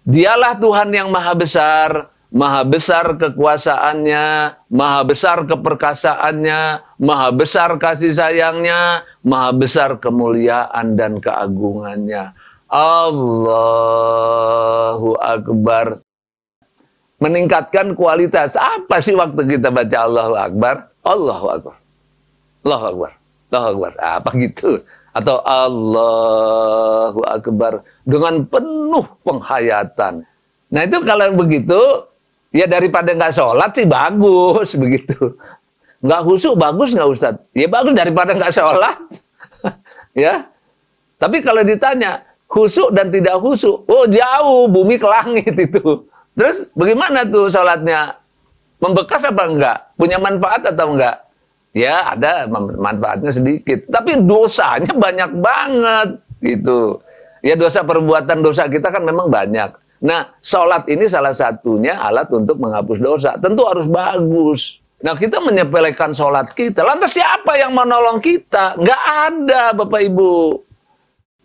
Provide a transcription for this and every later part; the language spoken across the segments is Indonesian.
Dialah Tuhan yang maha besar kekuasaannya, maha besar keperkasaannya, maha besar kasih sayangnya, maha besar kemuliaan dan keagungannya. Allahu Akbar. Meningkatkan kualitas. Apa sih waktu kita baca Allahu Akbar? Allahu Akbar. Allahu Akbar. Allahu Akbar. Apa gitu? Atau Allahu Akbar dengan penuh penghayatan. Nah itu kalau begitu, ya daripada nggak sholat sih bagus begitu. Nggak khusyuk bagus nggak Ustadz? Ya bagus daripada nggak sholat. Ya. Tapi kalau ditanya khusyuk dan tidak khusyuk, oh jauh bumi ke langit itu. Terus bagaimana tuh sholatnya? Membekas apa enggak? Punya manfaat atau enggak? Ya ada manfaatnya sedikit, tapi dosanya banyak banget gitu. Ya dosa perbuatan dosa kita kan memang banyak. Nah sholat ini salah satunya alat untuk menghapus dosa. Tentu harus bagus. Nah kita menyepelekan sholat kita. Lantas siapa yang menolong kita? Nggak ada Bapak Ibu.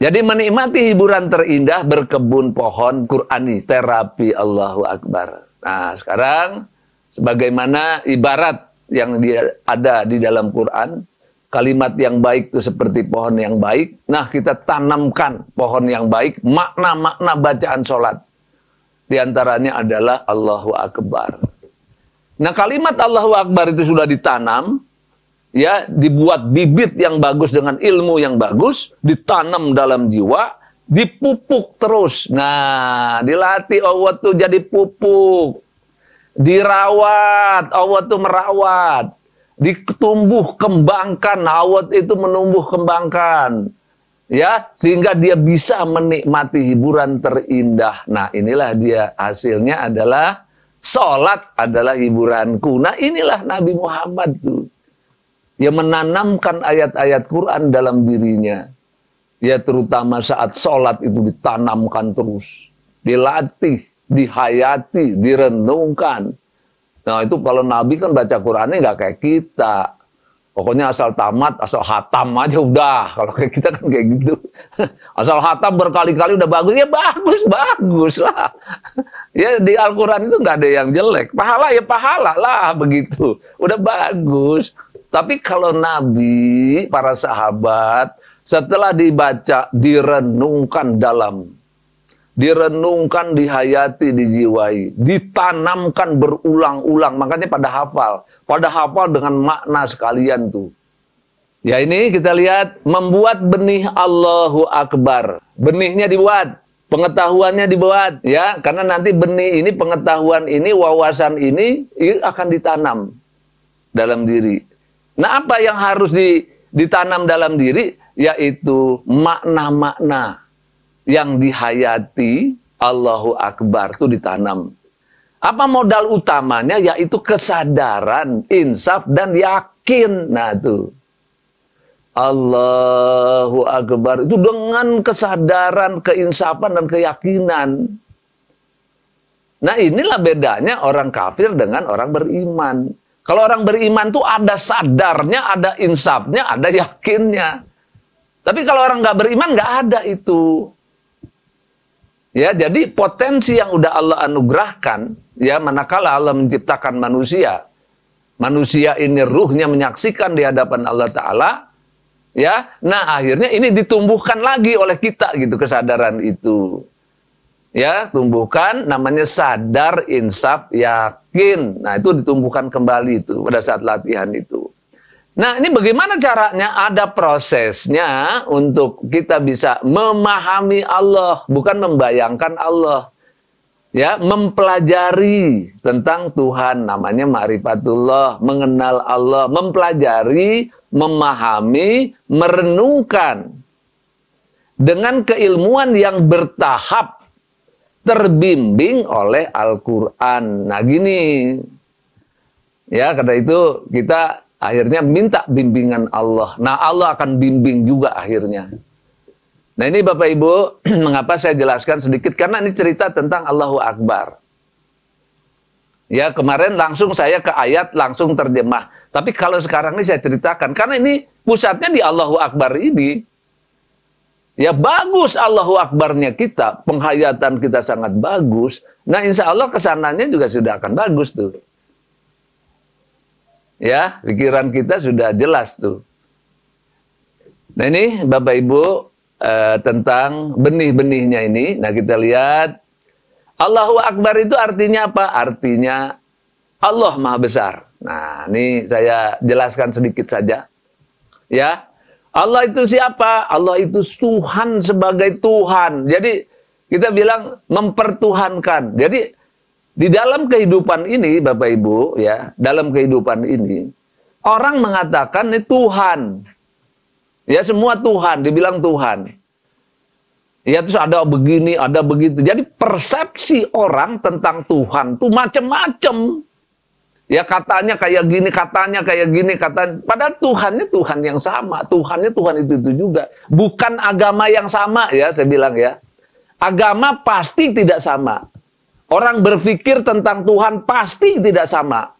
Jadi menikmati hiburan terindah berkebun pohon Qurani, terapi Allahu Akbar. Nah sekarang sebagaimana ibarat yang ada di dalam Quran, kalimat yang baik itu seperti pohon yang baik. Nah kita tanamkan pohon yang baik, makna-makna bacaan sholat. Di antaranya adalah Allahu Akbar. Nah kalimat Allahu Akbar itu sudah ditanam, ya dibuat bibit yang bagus dengan ilmu yang bagus, ditanam dalam jiwa, dipupuk terus. Nah dilatih Allah tuh jadi pupuk. Dirawat, Allah itu merawat. Ditumbuh kembangkan, Allah itu menumbuh kembangkan. Ya, sehingga dia bisa menikmati hiburan terindah. Nah, inilah dia hasilnya adalah sholat adalah hiburanku. Nah, inilah Nabi Muhammad tuh. Yang menanamkan ayat-ayat Quran dalam dirinya. Ya, terutama saat sholat itu ditanamkan terus. Dilatih. Dihayati, direnungkan. Nah itu kalau Nabi kan baca Qurannya nggak kayak kita. Pokoknya asal tamat, asal hatam aja udah. Kalau kayak kita kan kayak gitu. Asal hatam berkali-kali udah bagus. Ya bagus lah. Ya di Al-Quran itu nggak ada yang jelek. Pahala ya pahala lah begitu. Udah bagus. Tapi kalau Nabi, para sahabat, setelah dibaca, direnungkan dalam. Direnungkan, dihayati, dijiwai, ditanamkan berulang-ulang, makanya pada hafal dengan makna sekalian tuh. Ya ini kita lihat, membuat benih Allahu Akbar. Benihnya dibuat, pengetahuannya dibuat, ya, karena nanti benih ini, pengetahuan ini, wawasan ini akan ditanam dalam diri. Nah apa yang harus ditanam dalam diri? Yaitu makna-makna yang dihayati Allahu Akbar itu ditanam. Apa modal utamanya? Yaitu kesadaran, insaf, dan yakin. Nah itu Allahu Akbar itu dengan kesadaran, keinsafan, dan keyakinan. Nah inilah bedanya orang kafir dengan orang beriman. Kalau orang beriman tuh ada sadarnya, ada insafnya, ada yakinnya. Tapi kalau orang nggak beriman nggak ada itu. Ya, jadi potensi yang udah Allah anugerahkan, ya manakala Allah menciptakan manusia. Manusia ini ruhnya menyaksikan di hadapan Allah Ta'ala, ya. Nah, akhirnya ini ditumbuhkan lagi oleh kita gitu kesadaran itu. Ya, tumbuhkan namanya sadar, insaf, yakin. Nah, itu ditumbuhkan kembali itu pada saat latihan itu. Nah, ini bagaimana caranya? Ada prosesnya untuk kita bisa memahami Allah, bukan membayangkan Allah. Ya, mempelajari tentang Tuhan, namanya ma'rifatullah, mengenal Allah, mempelajari, memahami, merenungkan dengan keilmuan yang bertahap, terbimbing oleh Al-Quran. Nah, gini. Ya, karena itu kita akhirnya minta bimbingan Allah. Nah Allah akan bimbing juga akhirnya. Nah ini Bapak Ibu, mengapa saya jelaskan sedikit? Karena ini cerita tentang Allahu Akbar. Ya kemarin langsung saya ke ayat, langsung terjemah. Tapi kalau sekarang ini saya ceritakan, karena ini pusatnya di Allahu Akbar ini. Ya bagus Allahu Akbarnya kita, penghayatan kita sangat bagus. Nah insya Allah kesananya juga sudah akan bagus tuh. Ya, pikiran kita sudah jelas tuh. Nah ini Bapak Ibu tentang benih-benihnya ini. Nah kita lihat Allahu Akbar itu artinya apa? Artinya Allah Maha Besar. Nah ini saya jelaskan sedikit saja. Ya. Allah itu siapa? Allah itu Tuhan sebagai Tuhan. Jadi kita bilang mempertuhankan. Jadi di dalam kehidupan ini Bapak Ibu ya, dalam kehidupan ini orang mengatakan ini Tuhan. Ya semua Tuhan, dibilang Tuhan. Ya terus ada begini, ada begitu. Jadi persepsi orang tentang Tuhan tuh macam-macam. Ya katanya kayak gini, katanya kayak gini, katanya. Padahal Tuhannya Tuhan yang sama. Tuhannya Tuhan itu juga. Bukan agama yang sama ya, saya bilang ya. Agama pasti tidak sama. Orang berpikir tentang Tuhan pasti tidak sama.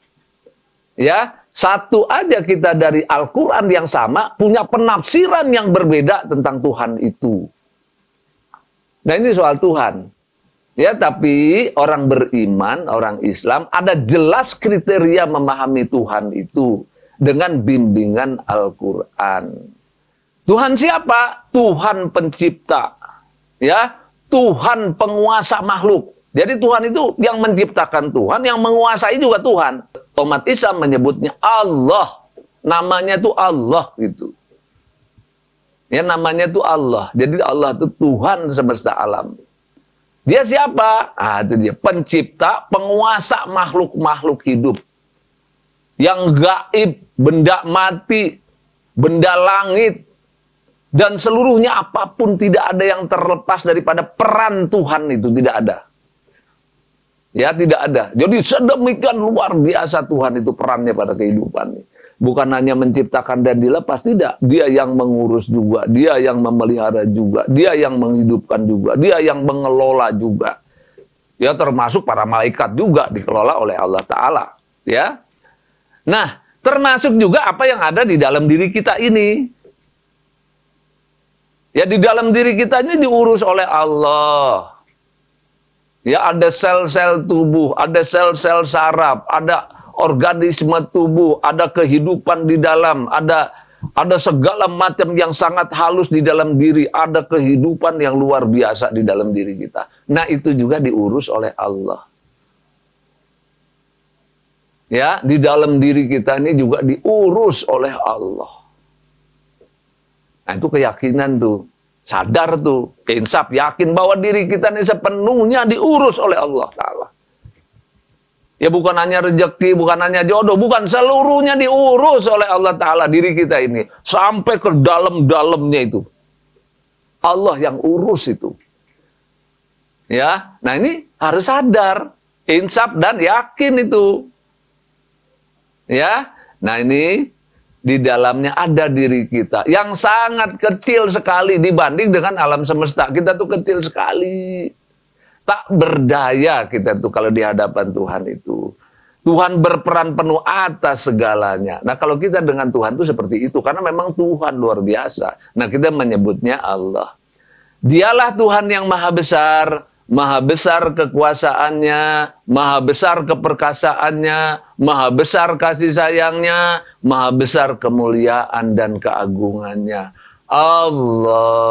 Ya, satu aja kita dari Al-Quran yang sama, punya penafsiran yang berbeda tentang Tuhan itu. Nah ini soal Tuhan. Ya, tapi orang beriman, orang Islam, ada jelas kriteria memahami Tuhan itu dengan bimbingan Al-Quran. Tuhan siapa? Tuhan pencipta. Ya, Tuhan penguasa makhluk. Jadi Tuhan itu yang menciptakan Tuhan, yang menguasai juga Tuhan. Umat Islam menyebutnya Allah. Namanya itu Allah gitu. Ya, namanya itu Allah. Jadi Allah itu Tuhan semesta alam. Dia siapa? Ah, itu dia. Pencipta, penguasa makhluk-makhluk hidup. Yang gaib, benda mati, benda langit. Dan seluruhnya apapun tidak ada yang terlepas daripada peran Tuhan itu. Tidak ada. Ya, tidak ada. Jadi sedemikian luar biasa Tuhan itu perannya pada kehidupan. Bukan hanya menciptakan dan dilepas, tidak. Dia yang mengurus juga, dia yang memelihara juga, dia yang menghidupkan juga, dia yang mengelola juga. Ya, termasuk para malaikat juga dikelola oleh Allah Ta'ala. Ya. Nah, termasuk juga apa yang ada di dalam diri kita ini. Ya, di dalam diri kita ini diurus oleh Allah. Ya, ada sel-sel tubuh, ada sel-sel saraf, ada organisme tubuh, ada kehidupan di dalam, ada segala macam yang sangat halus di dalam diri, ada kehidupan yang luar biasa di dalam diri kita. Nah, itu juga diurus oleh Allah. Ya, di dalam diri kita ini juga diurus oleh Allah. Nah, itu keyakinan tuh. Sadar tuh, insaf, yakin bahwa diri kita ini sepenuhnya diurus oleh Allah Ta'ala. Ya bukan hanya rezeki, bukan hanya jodoh, bukan, seluruhnya diurus oleh Allah Ta'ala diri kita ini. Sampai ke dalam-dalamnya itu. Allah yang urus itu. Ya, nah ini harus sadar, insaf dan yakin itu. Ya, nah ini di dalamnya ada diri kita yang sangat kecil sekali dibanding dengan alam semesta. Kita tuh kecil sekali. Tak berdaya kita tuh kalau di hadapan Tuhan itu. Tuhan berperan penuh atas segalanya. Nah kalau kita dengan Tuhan tuh seperti itu. Karena memang Tuhan luar biasa. Nah kita menyebutnya Allah. Dialah Tuhan yang maha besar kekuasaannya, maha besar keperkasaannya, maha besar kasih sayangnya, maha besar kemuliaan dan keagungannya. Allahu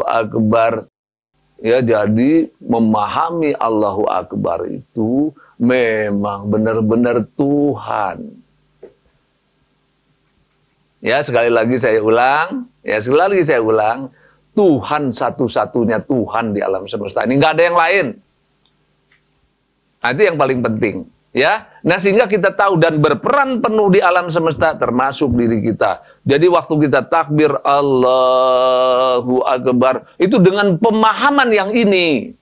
Akbar. Ya, jadi memahami Allahu Akbar itu memang benar-benar Tuhan. Ya, sekali lagi saya ulang. Tuhan satu-satunya Tuhan di alam semesta. Ini nggak ada yang lain. Nah, itu yang paling penting. Ya, nah sehingga kita tahu dan berperan penuh di alam semesta termasuk diri kita. Jadi waktu kita takbir Allahu Akbar itu dengan pemahaman yang ini.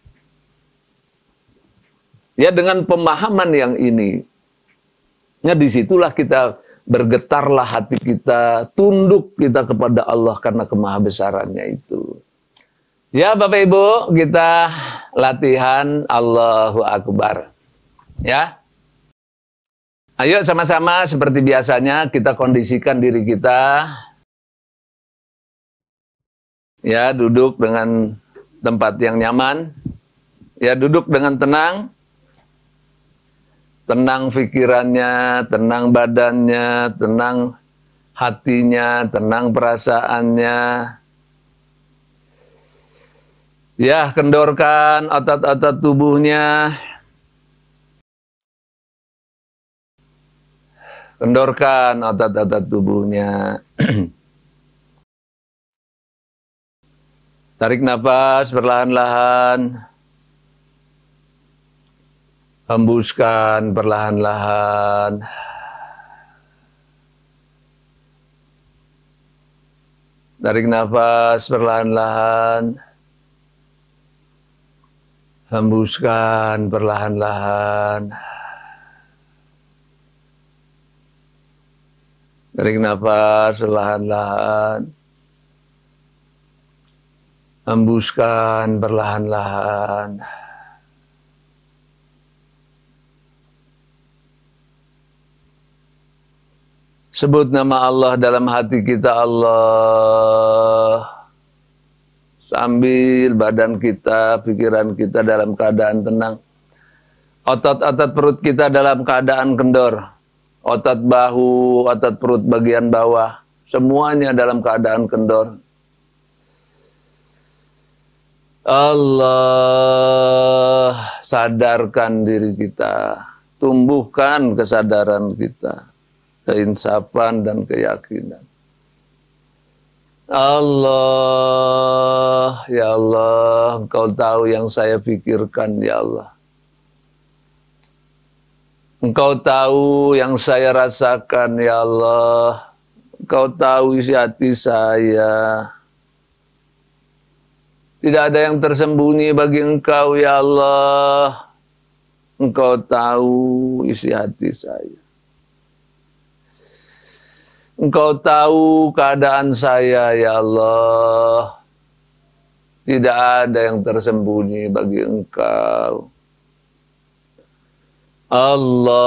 Ya, dengan pemahaman yang ini. Nah, disitulah kita bergetarlah hati kita, tunduk kita kepada Allah karena kemahabesarannya itu. Ya Bapak Ibu, kita latihan Allahu Akbar. Ya. Ayo sama-sama seperti biasanya kita kondisikan diri kita Ya, duduk dengan tempat yang nyaman. Ya, duduk dengan tenang. Tenang pikirannya, tenang badannya, tenang hatinya, tenang perasaannya. Ya, kendorkan otot-otot tubuhnya. Kendorkan otot-otot tubuhnya. Tarik nafas perlahan-lahan. Hembuskan perlahan-lahan. Tarik nafas perlahan-lahan. Hembuskan perlahan-lahan. Tarik nafas perlahan-lahan. Hembuskan perlahan-lahan. Sebut nama Allah dalam hati kita, Allah. Sambil badan kita, pikiran kita dalam keadaan tenang. Otot-otot perut kita dalam keadaan kendor. Otot bahu, otot perut bagian bawah. Semuanya dalam keadaan kendor. Allah, sadarkan diri kita. Tumbuhkan kesadaran kita. Keinsafan dan keyakinan. Allah, ya Allah, Engkau tahu yang saya pikirkan, ya Allah. Engkau tahu yang saya rasakan, ya Allah. Engkau tahu isi hati saya. Tidak ada yang tersembunyi bagi Engkau, ya Allah. Engkau tahu isi hati saya. Engkau tahu keadaan saya, ya Allah. Tidak ada yang tersembunyi bagi Engkau. Allah.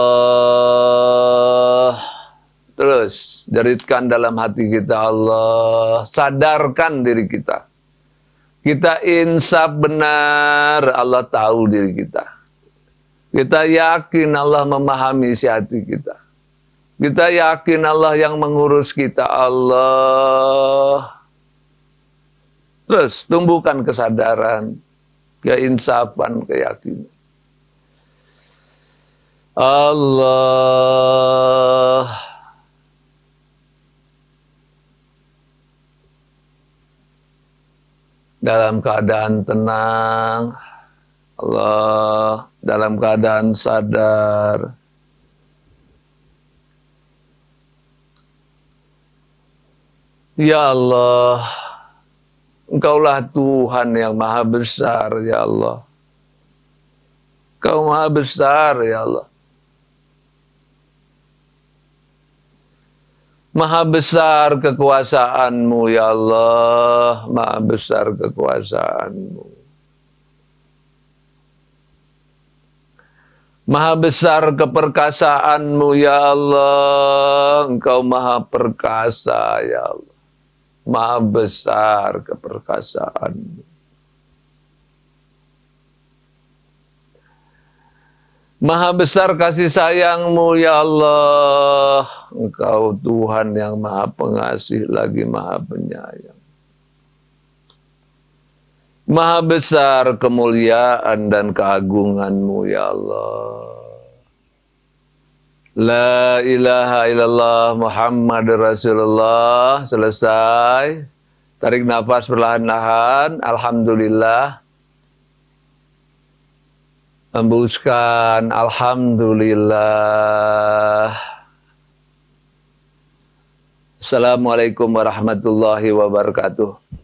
Terus, jeritkan dalam hati kita, Allah. Sadarkan diri kita. Kita insaf benar, Allah tahu diri kita. Kita yakin Allah memahami isi hati kita. Kita yakin Allah yang mengurus kita, Allah. Terus tumbuhkan kesadaran, keinsafan, keyakinan. Allah. Dalam keadaan tenang, Allah. Dalam keadaan sadar. Ya Allah, Engkaulah Tuhan yang maha besar, ya Allah. Engkau maha besar, ya Allah. Maha besar kekuasaan-Mu, ya Allah. Maha besar kekuasaan-Mu. Maha besar keperkasaan-Mu, ya Allah. Engkau maha perkasa, ya Allah. Maha besar keperkasaan-Mu. Maha besar kasih sayang-Mu, ya Allah. Engkau Tuhan yang maha pengasih lagi maha penyayang. Maha besar kemuliaan dan keagungan-Mu, ya Allah. La ilaha illallah Muhammad Rasulullah. Selesai. Tarik nafas perlahan-lahan. Alhamdulillah. Hembuskan. Alhamdulillah. Assalamualaikum warahmatullahi wabarakatuh.